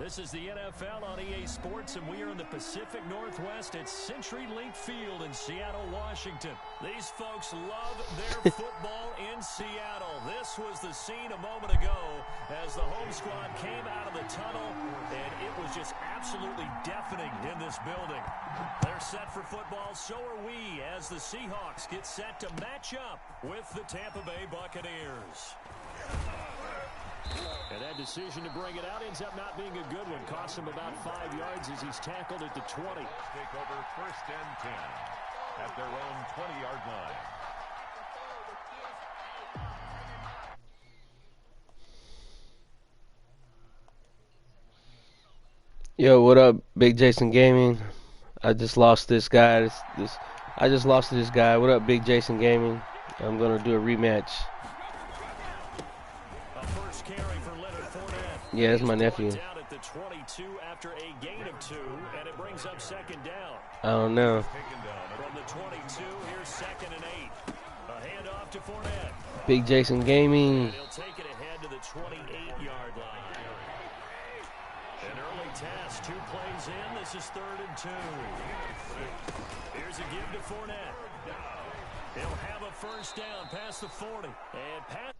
This is the NFL on EA Sports, and we are in the Pacific Northwest at CenturyLink Field in Seattle, Washington. These folks love their football in Seattle. This was the scene a moment ago as the home squad came out of the tunnel, and it was just absolutely deafening in this building. They're set for football, so are we, as the Seahawks get set to match up with the Tampa Bay Buccaneers. And that decision to bring it out ends up not being a good one. Costs him about 5 yards as he's tackled at the 20. Take over 1st and 10 at their own 20-yard line. Yo, what up, Big Jason Gaming? I just lost this guy. I just lost to this guy. What up, Big Jason Gaming? I'm gonna do a rematch. Yeah, that's my nephew. Down at the 22 after a gain of 2, and it brings up 2nd down. I don't know. From the 22, here's 2nd and 8. A handoff to Fournette. Big Jason Gaming. And he'll take it ahead to the 28-yard line. An early test, 2 plays in. This is 3rd and 2. Here's a give to Fournette. He'll have a 1st down past the 40. And pass.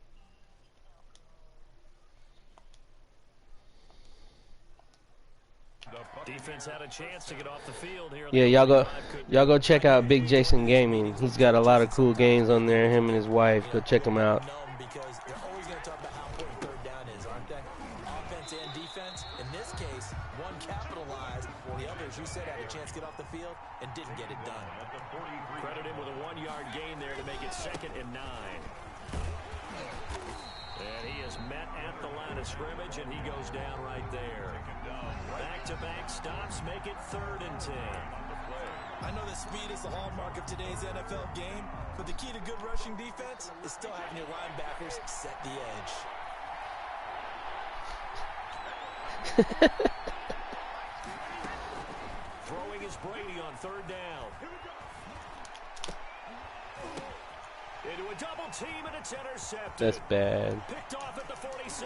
Defense had a chance to get off the field here. Yeah, y'all go check out Big Jason Gaming. He's got a lot of cool games on there. Him and his wife. Go check him out. Because they're always going to talk about how important 3rd down is, aren't they? Offense and defense. In this case, one capitalized, the other, as you said, had a chance to get off the field and didn't get it done. Credit him with a 1-yard gain there to make it 2nd and 9. And he is met at the line of scrimmage, and he goes down right there. Back-to-back stops make it 3rd and 10. I know that speed is the hallmark of today's NFL game, but the key to good rushing defense is still having your linebackers set the edge. Throwing is Brady on 3rd down. Into a double team, and it's intercepted. That's bad. Picked off at the 46.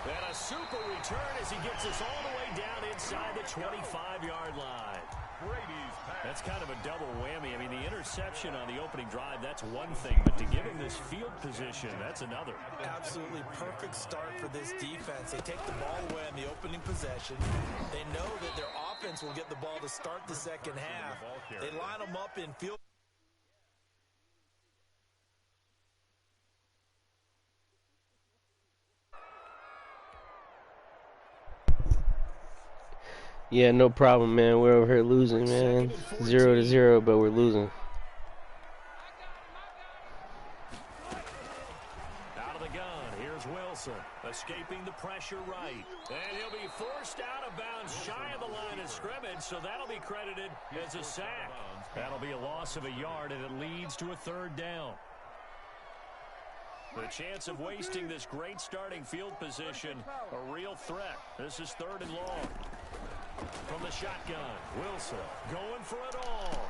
And a super return as he gets us all the way down inside the 25-yard line. That's kind of a double whammy. I mean, the interception on the opening drive, that's one thing. But to give him this field position, that's another. Absolutely perfect start for this defense. They take the ball away on the opening possession. They know that their offense will get the ball to start the 2nd half. They line them up in field. Yeah, no problem, man. We're over here losing, man. 0-0, but we're losing. Out of the gun, here's Wilson. Escaping the pressure right. And he'll be forced out of bounds shy of the line of scrimmage, so that'll be credited as a sack. That'll be a loss of a yard, and it leads to a 3rd down. The chance of wasting this great starting field position, a real threat. This is 3rd and long. From the shotgun, Wilson going for it all.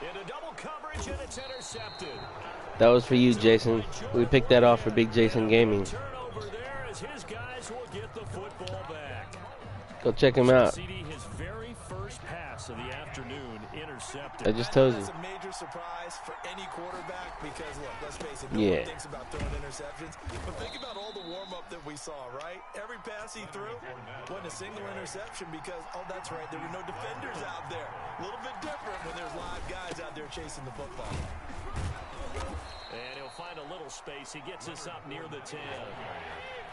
Into double coverage, and it's intercepted. That was for you, Jason. We picked that off for Big Jason Gaming. Turnover there as his guys will get the football back. Go check him out. CD, his very first pass of the afternoon, intercepted. I just told you. That's a major surprise for any quarterback because, look, let's face it, no one thinks about throwing interceptions. But think about all the warm-up that we saw, right? Every pass he threw wasn't a single interception because, oh, that's right, there were no defenders out there. A little bit different when there's live guys out there chasing the football. And he'll find a little space. He gets us up near the 10.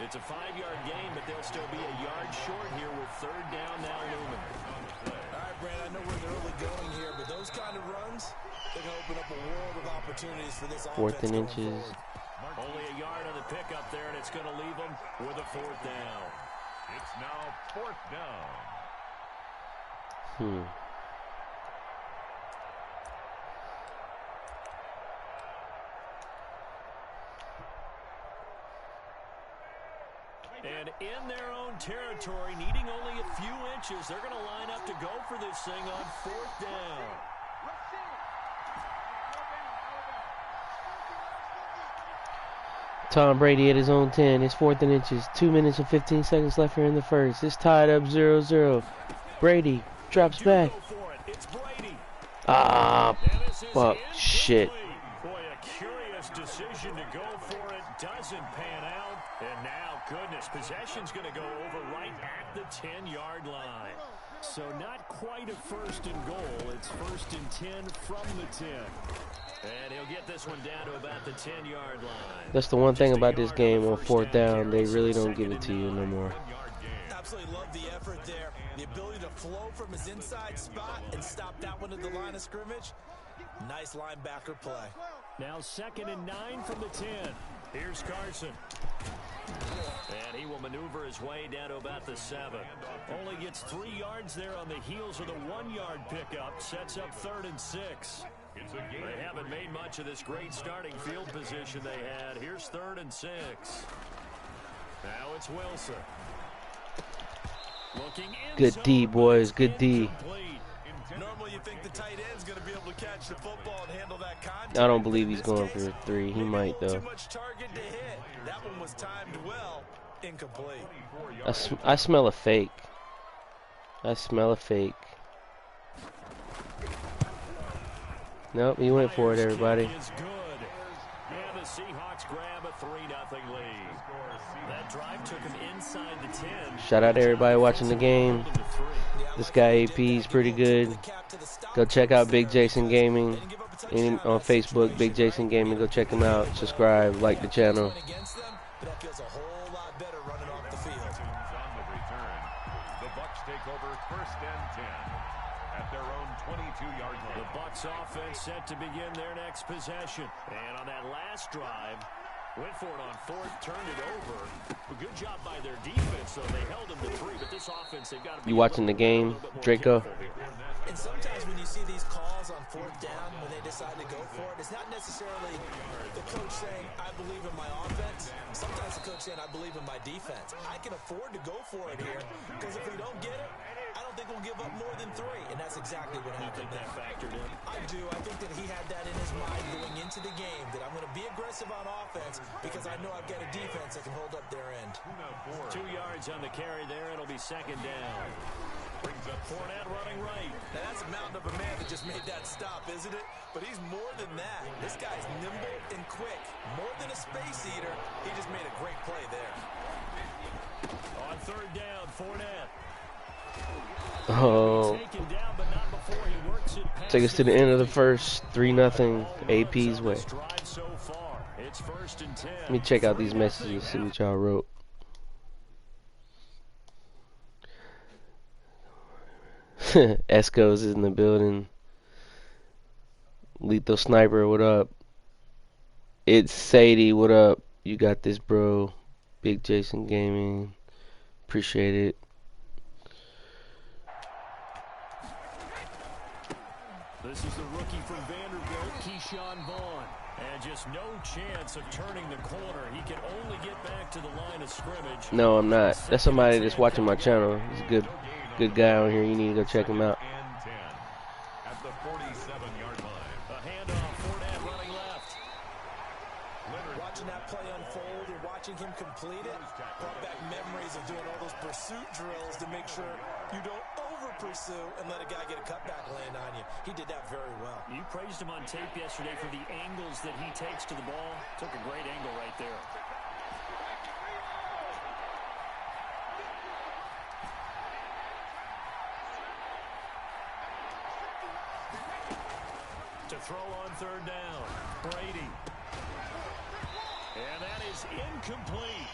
It's a 5-yard gain, but they'll still be a yard short here with 3rd down now looming. All right, Brand, I know we're in the early going here, but those kind of runs, they're going to open up a world of opportunities for this 4th and offense. inches. Only a yard on the pickup there, and it's going to leave them with a 4th down. It's now 4th down. And in their own territory, needing only a few inches, they're going to line up to go for this thing on 4th down. Tom Brady at his own 10. It's 4th and inches. 2 minutes and 15 seconds left here in the first. It's tied up 0-0. Brady drops back. Ah, fuck, shit. Boy, a curious decision to go for it. Doesn't pan out. And now, goodness, possession's going to go over right at the 10-yard line. So not quite a 1st and goal. It's 1st and 10 from the 10. And he'll get this one down to about the 10-yard line. That's the one thing about this game on 4th down. They really don't give it to you no more. Absolutely love the effort there. The ability to flow from his inside spot and stop that one at the line of scrimmage. Nice linebacker play. Now 2nd and 9 from the 10. Here's Carson. And he will maneuver his way down to about the 7. Only gets 3 yards there on the heels of the 1-yard pickup. Sets up 3rd and 6. They haven't made much of this great starting field position they had. Here's 3rd and 6. Now it's Wilson. Good D, boys. Good D. Normally you think the tight end's going to be able to catch the football and handle that contact. I don't believe he's going for 3. He might, though. Too much target to hit. That one was timed well. Incomplete. I smell a fake. I smell a fake. Nope, he went for it, everybody. And the Seahawks grab a 3-0 lead. That drive took him inside the 10. Shout out to everybody watching the game. This guy AP is pretty good. Go check out Big Jason Gaming on Facebook. Big Jason Gaming. Go check him out. Subscribe. Like the channel. The Bucs offense set to begin their next possession. And on that last drive, went for it on 4th, turned it over. A good job by their defense, though. They held them to 3, but this offense, they've got to be. You watching the game, Draco? And sometimes when you see these calls on 4th down, when they decide to go for it, it's not necessarily the coach saying, I believe in my offense. Sometimes the coach saying, I believe in my defense. I can afford to go for it here, because if we don't get it, I don't think we'll give up more than 3. And that's exactly what happened there. Factored in. I do. I think that he had that in his mind going into the game, that I'm going to be aggressive on offense because I know I've got a defense that can hold up their end. 2 yards on the carry there. It'll be 2nd down. Brings up Fournette running right. Now that's a mountain of a man that just made that stop, isn't it? But he's more than that. This guy's nimble and quick. More than a space eater. He just made a great play there. On 3rd down, Fournette. Oh. Take us to the end of the first. 3-0 AP's way. Let me check out these messages, see what y'all wrote. Esco's is in the building. Lethal Sniper, what up? It's Sadie, what up? You got this, bro. Big Jason Gaming. Appreciate it. This is the rookie from Vanderbilt, Keyshawn Vaughn. And just no chance of turning the corner. He can only get back to the line of scrimmage. No, I'm not. That's somebody that's watching my channel. He's a good guy on here. You need to go check him out. At the 47-yard line. A handoff, Fournette running left. Watching that play unfold and watching him complete it brought back memories of doing all those pursuit drills to make sure you don't over-pursue and let a guy get a cutback land on you. He did that very well. You praised him on tape yesterday for the angles that he takes to the ball. Took a great angle right there. To throw on 3rd down, Brady. And that is incomplete.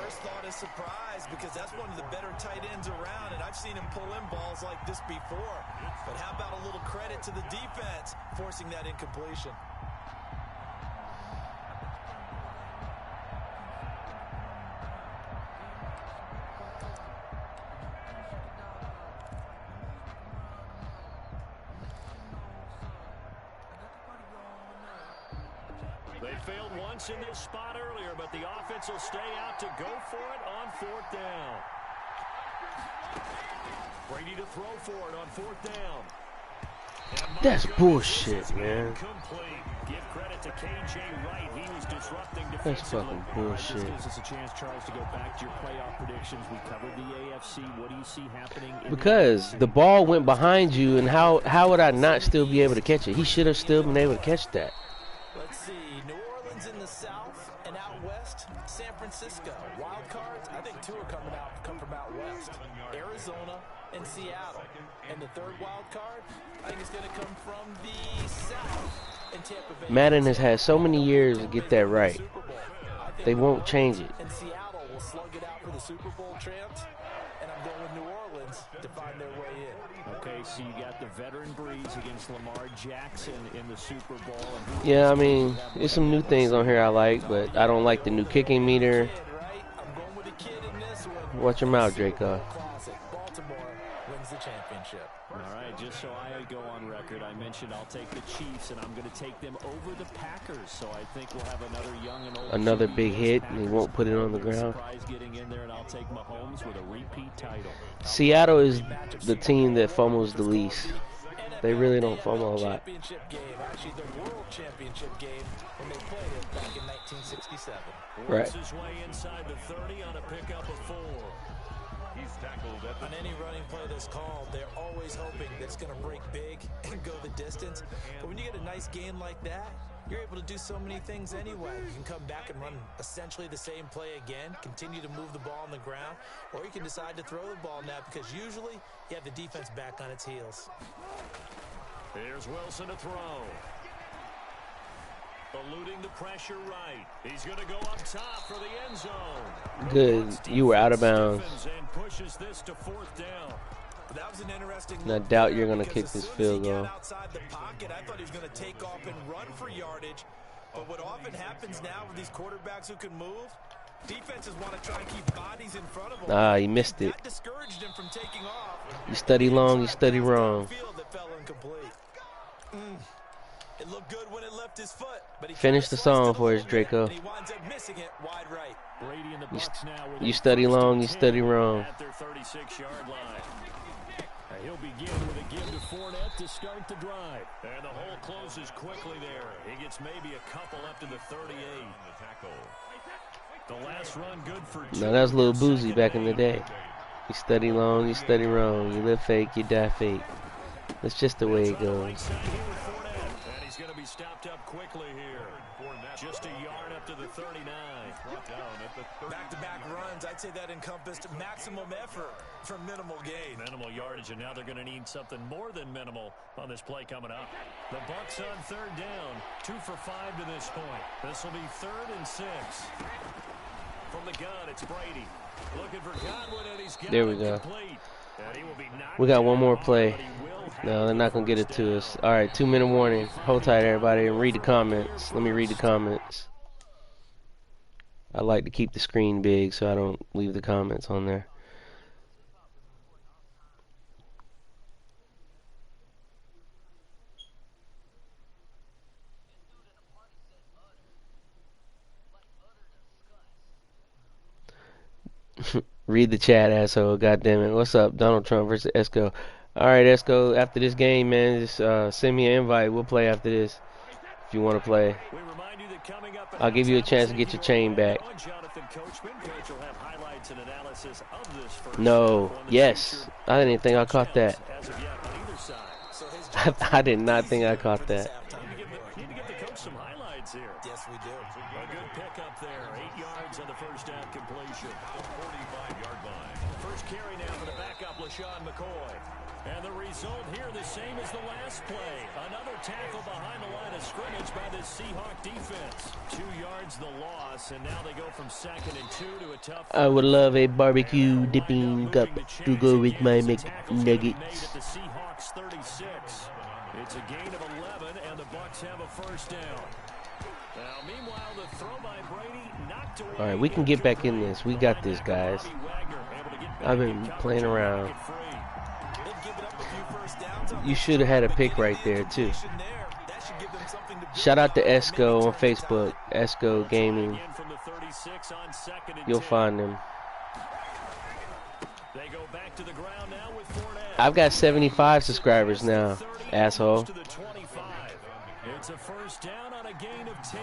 First thought is surprise because that's one of the better tight ends around, and I've seen him pull in balls like this before. But how about a little credit to the defense forcing that incompletion? They failed once in this spot earlier, but the offense will stay out to go for it on 4th down. Brady to throw for it on 4th down. That's bullshit, man. Give credit to KJ Wright. He was disrupting That's defensively. fucking bullshit. This gives us a chance, Charles, to go back to your playoff predictions. We covered the AFC. What do you see happening? Because the ball went behind you, and how would I not still be able to catch it? He should have still been able to catch that. Let's see. New Orleans in the south and out west. San Francisco. Wild cards. I think two are come from out west. Arizona and Seattle. And the third wild card, I think it's going to come from the south and Tampa Bay. Madden has had so many years to get that right. They won't change it. And Seattle will slug it out for the Super Bowl champs. And I'm going with New Orleans to find their way in. Okay, so you got the veteran Breeze against Lamar Jackson in the Super Bowl. Yeah, I mean, there's some new things on here I like, but I don't like the new kicking meter. Watch your mouth, Draco. Baltimore wins the championship. All right, just so I go on record, I mentioned I'll take the Chiefs, and I'm going to take them over the Packers. So I think we'll have another young and old. Another big hit, and he won't put it on the ground. Surprise getting in there, and I'll take Mahomes with a repeat title. Seattle is the team that fumbles the least. They really don't fumble a lot. Championship game, actually the World Championship game when they played it back in 1967. Right. His way inside the 30 on a pickup of 4. He's tackled at On any running play that's called, they're always hoping that it's going to break big and go the distance. But when you get a nice gain like that, you're able to do so many things anyway. You can come back and run essentially the same play again, continue to move the ball on the ground, or you can decide to throw the ball now because usually you have the defense back on its heels. Here's Wilson to throw. Eluding the pressure right. He's going to go up top for the end zone. Good. You were out of bounds. And pushes this to 4th down. That was an interesting And I doubt you're going to kick this field goal. Outside the pocket, I thought he was going to take off and run for yardage. But what often happens now with these quarterbacks who can move, defenses want to try and keep bodies in front of them. Ah, he missed it. That discouraged him from taking off. You study long, you study wrong. That fell incomplete. It looked good when it left his foot, but he Finish the song for us, Draco. he winds up missing it wide right. Brady and the Bucs now with You study long, you study wrong. At their 36-yard line. He'll begin with a give to Fournette to start the drive. And the hole closes quickly there. He gets maybe a couple up to the 38. The last run good for 2. Now that's a little boozy back in the day. You study long, you study wrong. You live fake, you die fake. That's just the way it goes. And he's going to be stopped up quickly here. Just a yard up to the 39. Back-to-back runs, I'd say that encompassed maximum effort for minimal gain. Minimal yardage, and now they're going to need something more than minimal on this play coming up. The Bucs on 3rd down, 2 for 5 to this point. This will be 3rd and 6. From the gun, it's Brady. Looking for Godwin, and he's got There we it go. complete. And he will be knocked We got one more down, play. but he will have No, they're not going to get it to the us. All right, 2-minute warning. Hold tight, everybody, and read the comments. Let me read the comments. I like to keep the screen big so I don't leave the comments on there. Read the chat, asshole. God damn it. What's up? Donald Trump versus Esco. All right, Esco, after this game, man, just send me an invite. We'll play after this if you want to play. We remind you that coming up I'll give you a chance to get your chain back. Jonathan Coachman, coach will have highlights and analysis of this first No. half on the Yes. future. I didn't think I caught that. As of yet on either side. I did not think I caught that. Need to get the coach some highlights here. Yes, we do. A good pickup there. 8 yards on the first down completion. 45-yard line. First carry now for the backup, LaShawn McCoy. And the result here, the same as the last play. Another tackle behind the line of scrimmage by this Seahawk defense. 2 yards the loss, and now they go from 2nd and 2 to a tough. I would love a barbecue dipping cup to go with my Tackles getting made McNuggets. at the Seahawks 36. It's a gain of 11, and the Bucs have a first down. Now, meanwhile, the throw by Brady knocked away. All right, we can get back in this. We got this, guys. I've been playing around. You should have had a pick right there, too. Shout out to Esco on Facebook, Esco Gaming. You'll find them. They go back to the ground now with Fournette. I've got 75 subscribers now, asshole. To the 25. It's a first down on a gain of 10.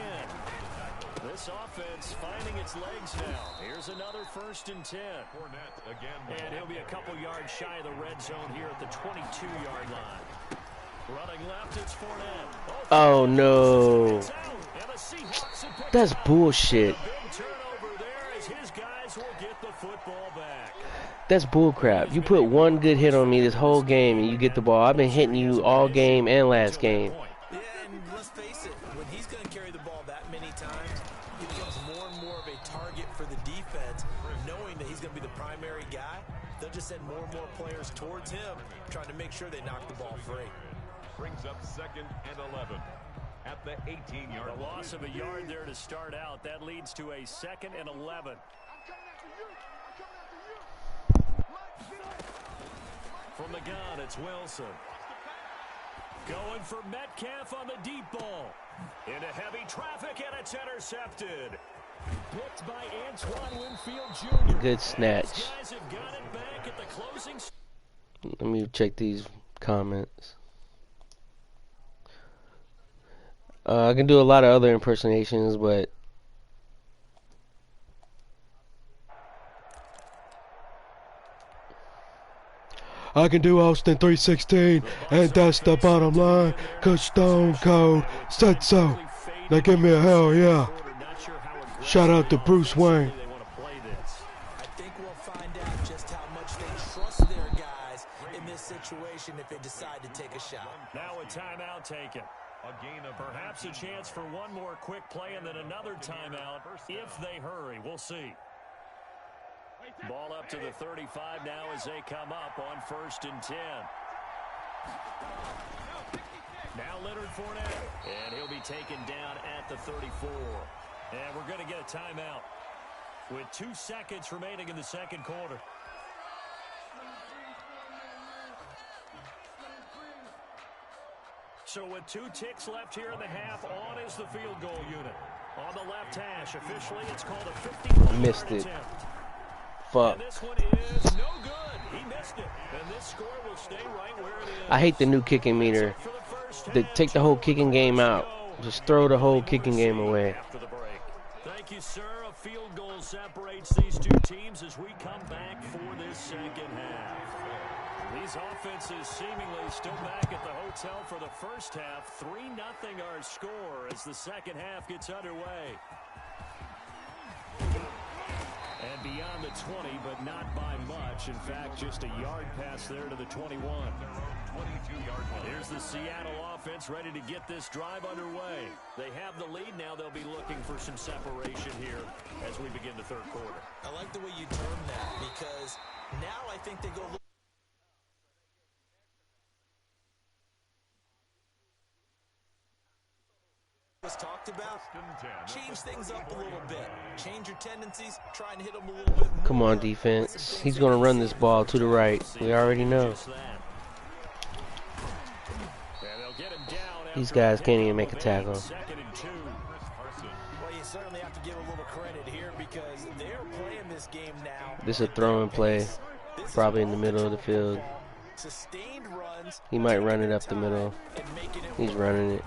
This offense finding its legs now. Here's another 1st and 10. And he'll be a couple yards shy of the red zone here at the 22-yard line. Running left, it's Fournette. Oh, no. That's bullshit. That's bullcrap. You put one good hit on me this whole game and you get the ball. I've been hitting you all game and last game. Yeah, and let's face it, when he's going to carry the ball that many times, he becomes more and more of a target for the defense, knowing that he's going to be the primary guy. They'll just send more and more players towards him, trying to make sure they knock the ball free. Brings up 2nd and 11 at the 18-yard line. A loss of a yard there to start out. That leads to a 2nd and 11. From the gun, it's Wilson. Going for Metcalf on the deep ball. Into heavy traffic, and it's intercepted. Picked by Antoine Winfield Jr. Good snatch. These guys have got it back at the closing. Let me check these comments. I can do a lot of other impersonations, but I can do Austin 316, and that's the bottom line, 'cause Stone Cold said so. Now give me a hell yeah. Shout out to Bruce Wayne. I think we'll find out just how much they trust their guys in this situation if they decide to take a shot. Now a timeout taken. Perhaps a chance for one more quick play and then another timeout if they hurry. We'll see. Ball up to the 35 now as they come up on 1st and 10. Now Leonard Fournette, and he'll be taken down at the 34. And we're going to get a timeout with 2 seconds remaining in the 2nd quarter. So with 2 ticks left here in the half, on is the field goal unit. On the left hash, officially it's called a 50-point Missed it. attempt. Fuck. And this one is no good. He missed it. And this score will stay right where it is. I hate the new kicking meter. Take the whole kicking game out. Just throw the whole kicking game away. Thank you, sir. A field goal separates these 2 teams as we come back for this 2nd half. These offenses seemingly still back at the hotel for the first half. 3-0 our score as the 2nd half gets underway. And beyond the 20, but not by much. In fact, just a yard pass there to the 21. 22-yard line. Here's the Seattle offense ready to get this drive underway. They have the lead now. They'll be looking for some separation here as we begin the 3rd quarter. I like the way you term that because now I think they go was talked about. Change things up a little bit. Change your tendencies. Try and hit them a little bit more. Come on, defense. He's going to run this ball to the right. We already know. These guys can't even make a tackle. Well, you certainly have to give a little credit here because they're playing this game now. This is a throwing play. Probably in the middle of the field. He might run it up the middle. He's running it.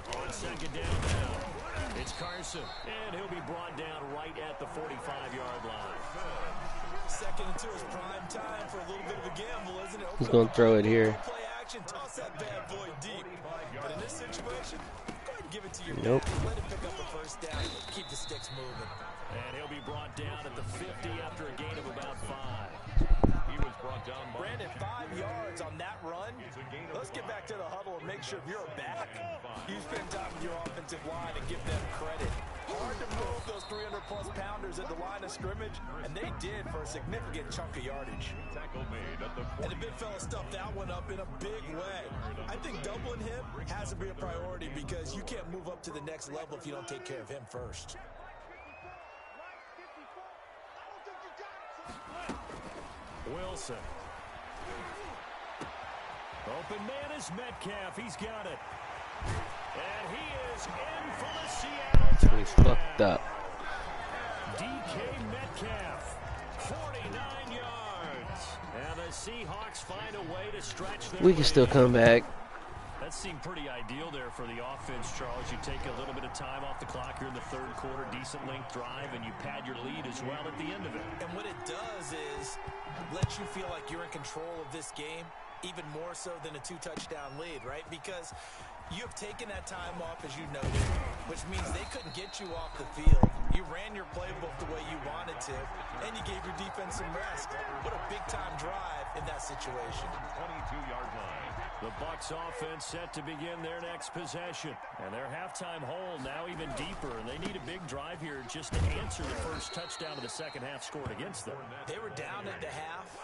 It's Carson, and he'll be brought down right at the 45-yard line. 2nd and 2 is prime time for a little bit of a gamble, isn't it? He's going to throw it here. Play action, toss that bad boy deep. But in this situation, go ahead and give it to your nope. man. Let him pick up the 1st down. Keep the sticks moving. And he'll be brought down at the 50 after a gain of about 5. He was brought down by Brandon, 5 yards on that run. Let's get back to the huddle and make sure if you're back, you spend time with your offensive line and give them credit. Hard to move those 300-plus pounders at the line of scrimmage, and they did for a significant chunk of yardage. And the big fella stuffed that one up in a big way. I think doubling him has to be a priority because you can't move up to the next level if you don't take care of him first. Wilson. Open man is Metcalf. He's got it. And he is in for the Seattle He's fucked up. DK Metcalf, 49 yards. And the Seahawks find a way to stretch their We can still come back. That seemed pretty ideal there for the offense, Charles. You take a little bit of time off the clock here in the third quarter, decent length drive, and you pad your lead as well at the end of it. And what it does is let you feel like you're in control of this game, even more so than a 2-touchdown lead, right? Because you have taken that time off, as you noted, which means they couldn't get you off the field. You ran your playbook the way you wanted to, and you gave your defense some rest. What a big-time drive in that situation. 22-yard line. The Bucs offense set to begin their next possession. And their halftime hole now even deeper, and they need a big drive here just to answer the first touchdown of the second half scored against them. They were down at the half.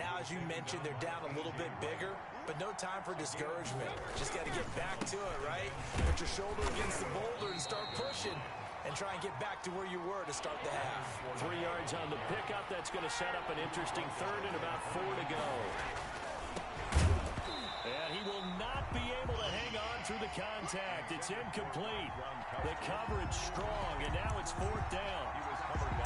Now, as you mentioned, they're down a little bit bigger, but no time for discouragement. Just got to get back to it, right? Put your shoulder against the boulder and start pushing and try and get back to where you were to start the half. 3 yards on the pickup. That's going to set up an interesting third and about 4 to go. And he will not be able to hang on through the contact. It's incomplete. The coverage strong, and now it's 4th down.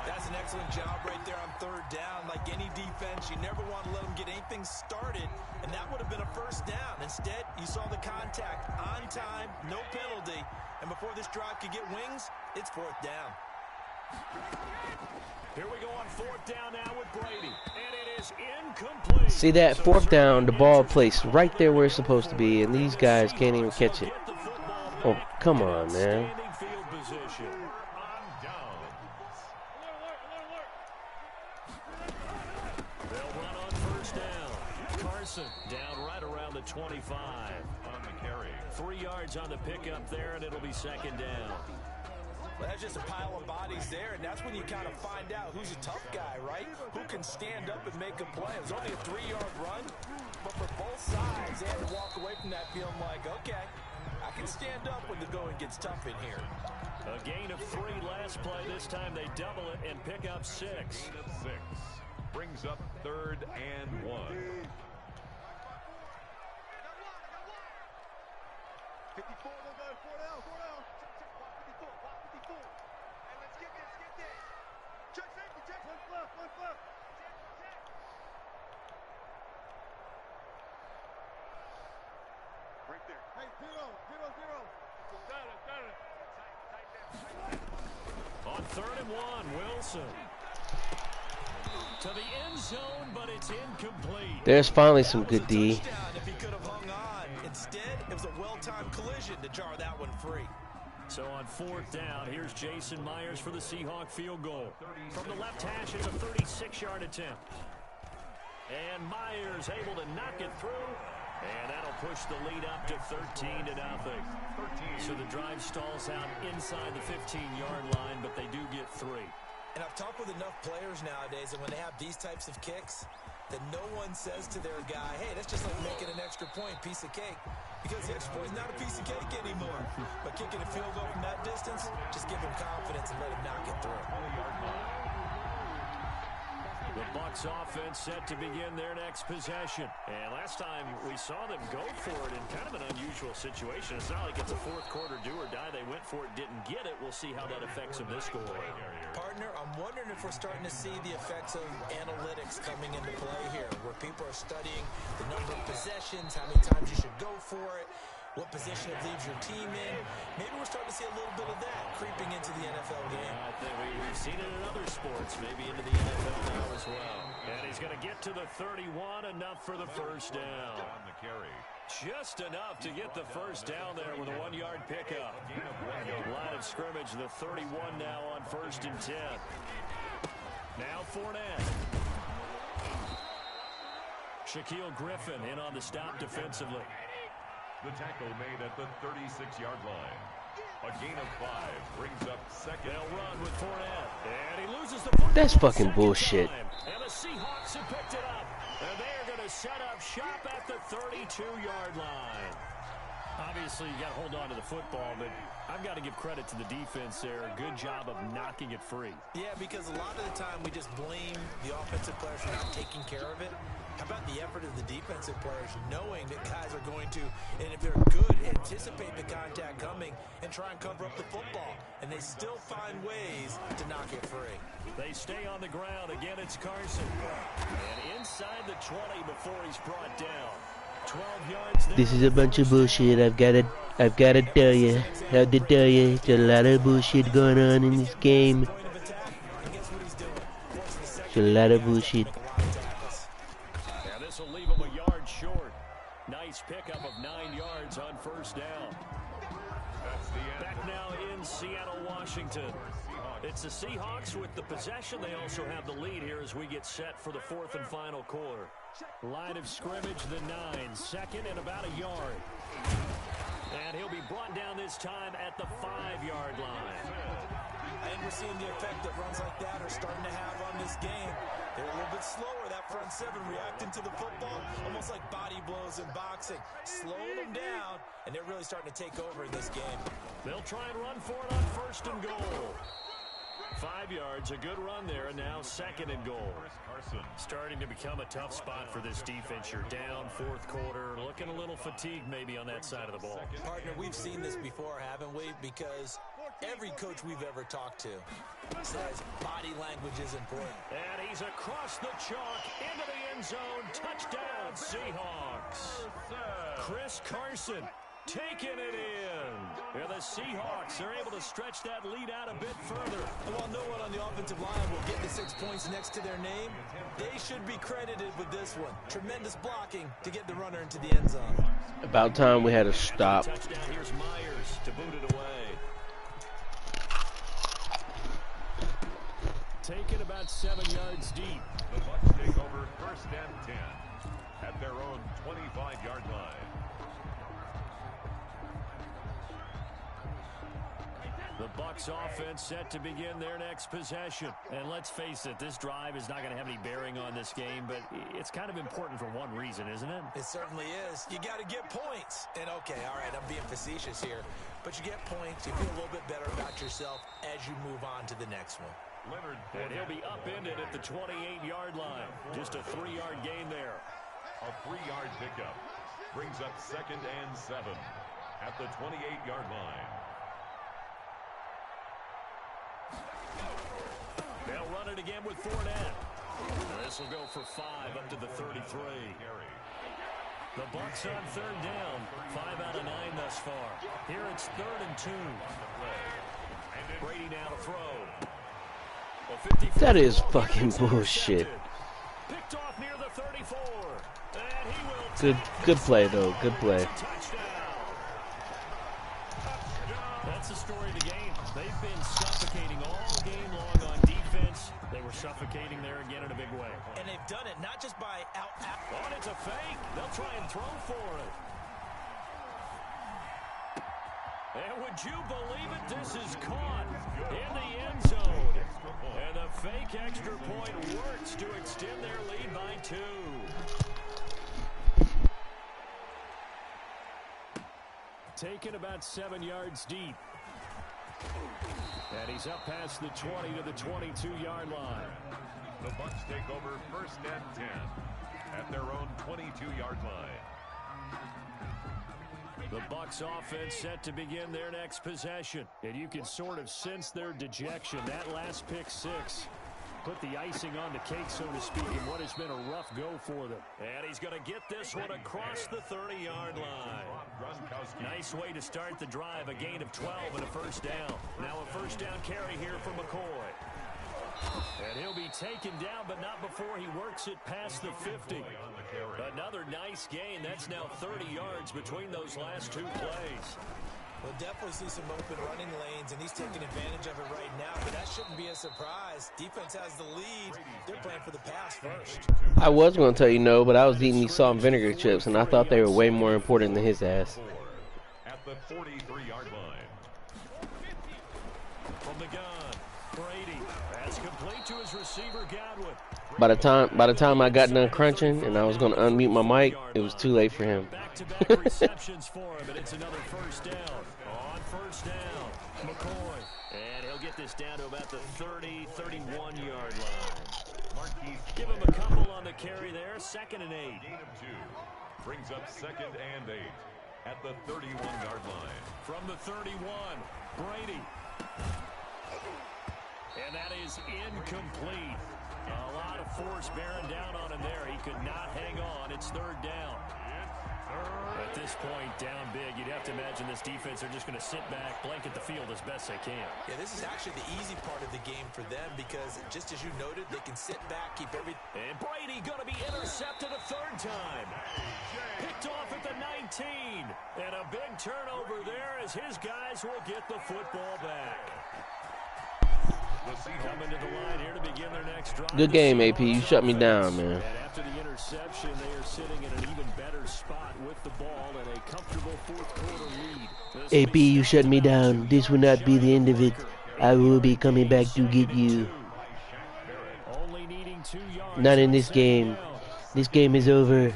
That's an excellent job right there on 3rd down. Like any defense, you never want to let them get anything started, and that would have been a 1st down. Instead, you saw the contact on time, no penalty, and before this drive could get wings, it's 4th down. Here we go on 4th down now with Brady, and it is incomplete. See that 4th down, the ball placed right there where it's supposed to be, and these guys can't even catch it. Oh, come on, man. Down right around the 25. On the carry. 3 yards on the pickup there, and it'll be 2nd down. Well, that's just a pile of bodies there, and that's when you kind of find out who's a tough guy, right? Who can stand up and make a play. It was only a 3-yard run, but for both sides, they had to walk away from that feeling like, okay, I can stand up when the going gets tough in here. A gain of 3 last play. This time they double it and pick up 6. Gain of 6. Brings up 3rd and 1. 54, we'll go 4 down, 4 down. Check, 54. Hey, let's get this. Check safety, check. One fluff. Check. Right there. Hey, 0. Got it. On 3rd and 1, Wilson. To the end zone, but it's incomplete. There's finally some good D. If he could have hung on. Instead, it was a well-timed collision to jar that one free. So on 4th down, here's Jason Myers for the Seahawk field goal. From the left hash, it's a 36-yard attempt. And Myers able to knock it through. And that'll push the lead up to 13-0. So the drive stalls out inside the 15-yard line, but they do get 3. And I've talked with enough players nowadays that when they have these types of kicks, that no one says to their guy, hey, that's just like making an extra point, piece of cake. Because the extra point is not a piece of cake anymore. But kicking a field goal from that distance, just give him confidence and let him knock it through. The Bucs offense set to begin their next possession. And last time we saw them go for it in kind of an unusual situation. It's not like it's a 4th quarter do or die. They went for it, didn't get it. We'll see how that affects them this go around. Partner, I'm wondering if we're starting to see the effects of analytics coming into play here, where people are studying the number of possessions, how many times you should go for it, what position it leaves your team in. Maybe we're starting to see a little bit of that creeping into the NFL game. I think we've seen it in other sports, maybe into the NFL now as well. And he's going to get to the 31, enough for the 1st down. On the carry. Just enough to get the 1st down there with a 1-yard pickup. Line of scrimmage, the 31 now on 1st and 10. Now Fournette. Shaquille Griffin in on the stop defensively. The tackle made at the 36-yard line. A gain of 5 brings up 2nd. They'll run with Fournette. And he loses the football. That's fucking bullshit. And the Seahawks have picked it up. And they're going to set up shop at the 32-yard line. Obviously, you got to hold on to the football, but I've got to give credit to the defense there. Good job of knocking it free. Yeah, because a lot of the time we just blame the offensive players for not taking care of it. How about the effort of the defensive players knowing that guys are going to, and if they're good, anticipate the contact coming and try and cover up the football. And they still find ways to knock it free. They stay on the ground. Again, it's Carson. And inside the 20 before he's brought down. 12 yards there. This is a bunch of bullshit. I've got to tell you. Have to tell you, there's a lot of bullshit going on in this game. It's a lot of bullshit. And this will leave him a yard short. Nice pickup of 9 yards on first down. Back now in Seattle, Washington. It's the Seahawks with the possession. They also have the lead here as we get set for the 4th and final quarter. Line of scrimmage, the 9. Second and about a yard. And he'll be brought down this time at the 5-yard line. And we're seeing the effect that runs like that are starting to have on this game. They're a little bit slower, that front 7 reacting to the football, almost like body blows in boxing. Slowing them down, and they're really starting to take over in this game. They'll try and run for it on 1st and goal. 5 yards, a good run there, and now 2nd and goal. Starting to become a tough spot for this defense. You're down 4th quarter, looking a little fatigued maybe on that side of the ball. Partner, we've seen this before, haven't we? Because every coach we've ever talked to says body language is important. And he's across the chalk into the end zone. Touchdown, Seahawks. Chris Carson taking it in. And the Seahawks are able to stretch that lead out a bit further. And while no one on the offensive line will get the 6 points next to their name, they should be credited with this one. Tremendous blocking to get the runner into the end zone. About time we had to stop. Touchdown, here's Myers to boot it away. Taken about 7 yards deep. The Bucs take over 1st and 10 at their own 25-yard line. The Bucs offense set to begin their next possession. And let's face it, this drive is not going to have any bearing on this game, but it's kind of important for one reason, isn't it? It certainly is. You got to get points. And okay, all right, I'm being facetious here, but you get points, you feel a little bit better about yourself as you move on to the next one. And he'll be upended at the 28-yard line. Just a 3-yard gain there. A 3-yard pickup brings up 2nd and 7 at the 28-yard line. They'll run it again with Fournette. This will go for 5 up to the 33. The Bucs on 3rd down. 5 out of 9 thus far. Here it's 3rd and 2. Brady now to throw. That is fucking bullshit. Picked off near the 34. And he will Good play though. Good play. That's the story of the game. They've been suffocating all game long on defense. They were suffocating there again in a big way. And they've done it not just by out. Oh, and it's a fake. They'll try and throw for it. And would you believe it? This is caught in the end zone. And the fake extra point works to extend their lead by 2. Taken about 7 yards deep. And he's up past the 20 to the 22-yard line. The Bucs take over 1st and 10 at their own 22-yard line. The Bucs offense set to begin their next possession. And you can sort of sense their dejection. That last pick 6 put the icing on the cake, so to speak, in what has been a rough go for them. And he's going to get this one across the 30-yard line. Nice way to start the drive. A gain of 12 and a 1st down. Now a 1st down carry here for McCoy. And he'll be taken down, but not before he works it past the 50. Another nice gain. That's now 30 yards between those last 2 plays. We'll definitely see some open running lanes, and he's taking advantage of it right now, but that shouldn't be a surprise. Defense has the lead. They're playing for the pass first. I was going to tell you no, but I was eating these salt and vinegar chips, and I thought they were way more important than his ass. At the 43-yard line. From the gun, Brady. That's complete to his receiver, Godwin. By the time I got done crunching and I was going to unmute my mic, it was too late for him. Back-to-back receptions for him, and it's another 1st down. On 1st down, McCoy. And he'll get this down to about the 30, 31-yard line. Give him a couple on the carry there. 2nd and 8. Gain of 2 brings up 2nd and 8 at the 31-yard line. From the 31, Brady. And that is incomplete. A lot of force bearing down on him there. He could not hang on. It's 3rd down. At this point, down big, you'd have to imagine this defense are just going to sit back, blanket the field as best they can. Yeah, this is actually the easy part of the game for them because, just as you noted, they can sit back, keep everything. And Brady going to be intercepted a third time. Picked off at the 19. And a big turnover there as his guys will get the football back. Coming to the line here to begin their next drive. Good game, AP. You shut me down, man. And after the interception, they are sitting in an even better spot with the ball and a comfortable fourth quarter lead. AP, you shut me down. This will not be the end of it. I will be coming back to get you. Only needing 2 yards. Not in this game. This game is over.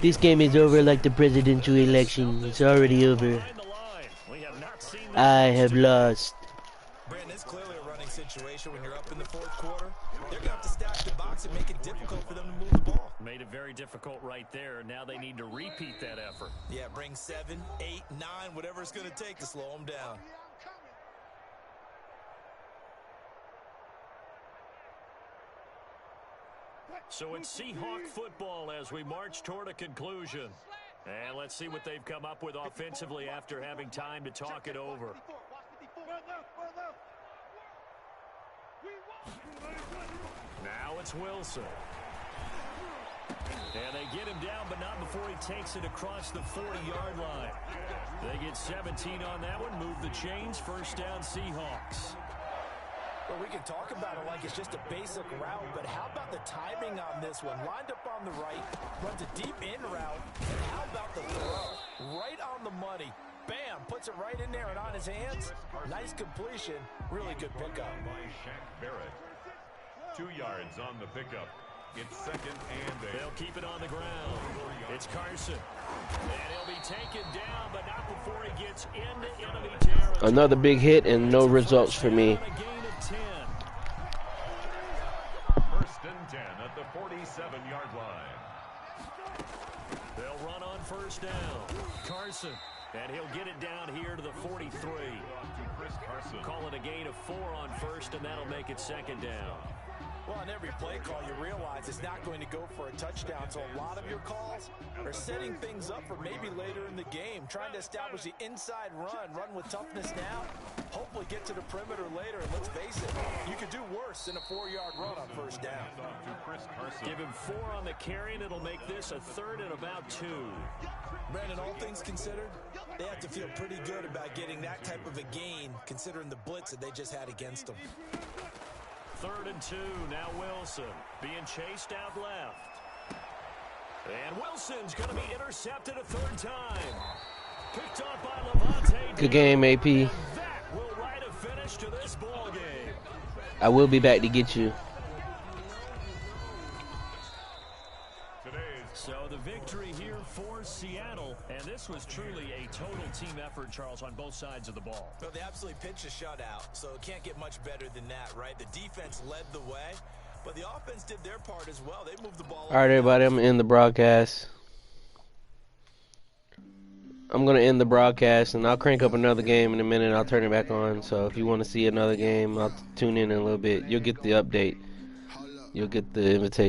This game is over like the presidential election. It's already over. I have lost. Brandon, it's clearly a running situation when you're up in the fourth quarter. They're going to have to stack the box and make it difficult for them to move the ball. Made it very difficult right there. Now they need to repeat that effort. Yeah, bring 7, 8, 9, whatever it's going to take to slow them down. So it's Seahawk football as we march toward a conclusion. And let's see what they've come up with offensively after having time to talk it over. Now it's Wilson. And they get him down, but not before he takes it across the 40-yard line. They get 17 on that one, move the chains, first down Seahawks. Well, we can talk about it like it's just a basic route, but how about the timing on this one? Lined up on the right, runs a deep in route, and how about the throw? Right on the money. Bam, puts it right in there and on his hands. Nice completion, really good pickup. By Shaq Barrett. 2 yards on the pickup. It's second and 8. They'll keep it on the ground. It's Carson. And he'll be taken down, but not before he gets into enemy territory. Another big hit and no results for me. First and 10 at the 47-yard line. They'll run on first down. Carson. And he'll get it down here to the 43. Call it a gain of 4 on first, and that'll make it second down. Well, on every play call, you realize it's not going to go for a touchdown, so a lot of your calls are setting things up for maybe later in the game, trying to establish the inside run with toughness now, hopefully get to the perimeter later, and let's face it, you could do worse than a 4-yard run on first down. Give him 4 on the carry, and it'll make this a third and about 2. Brandon, all things considered, they have to feel pretty good about getting that type of a gain, considering the blitz that they just had against them. 3rd and 2, now Wilson being chased out left. And Wilson's going to be intercepted a third time. Picked off by Levante. Good game, AP. That will write a finish to this ball game. I will be back to get you. So the victory here for Seattle, and this was truly a total team effort, Charles, on both sides of the ball. Well, they absolutely pitched a shutout, so it can't get much better than that, right? The defense led the way, but the offense did their part as well. They moved the ball. All right, everybody, I'm going to end the broadcast. I'm going to end the broadcast, and I'll crank up another game in a minute. I'll turn it back on, so if you want to see another game, I'll tune in a little bit. You'll get the update. You'll get the invitation.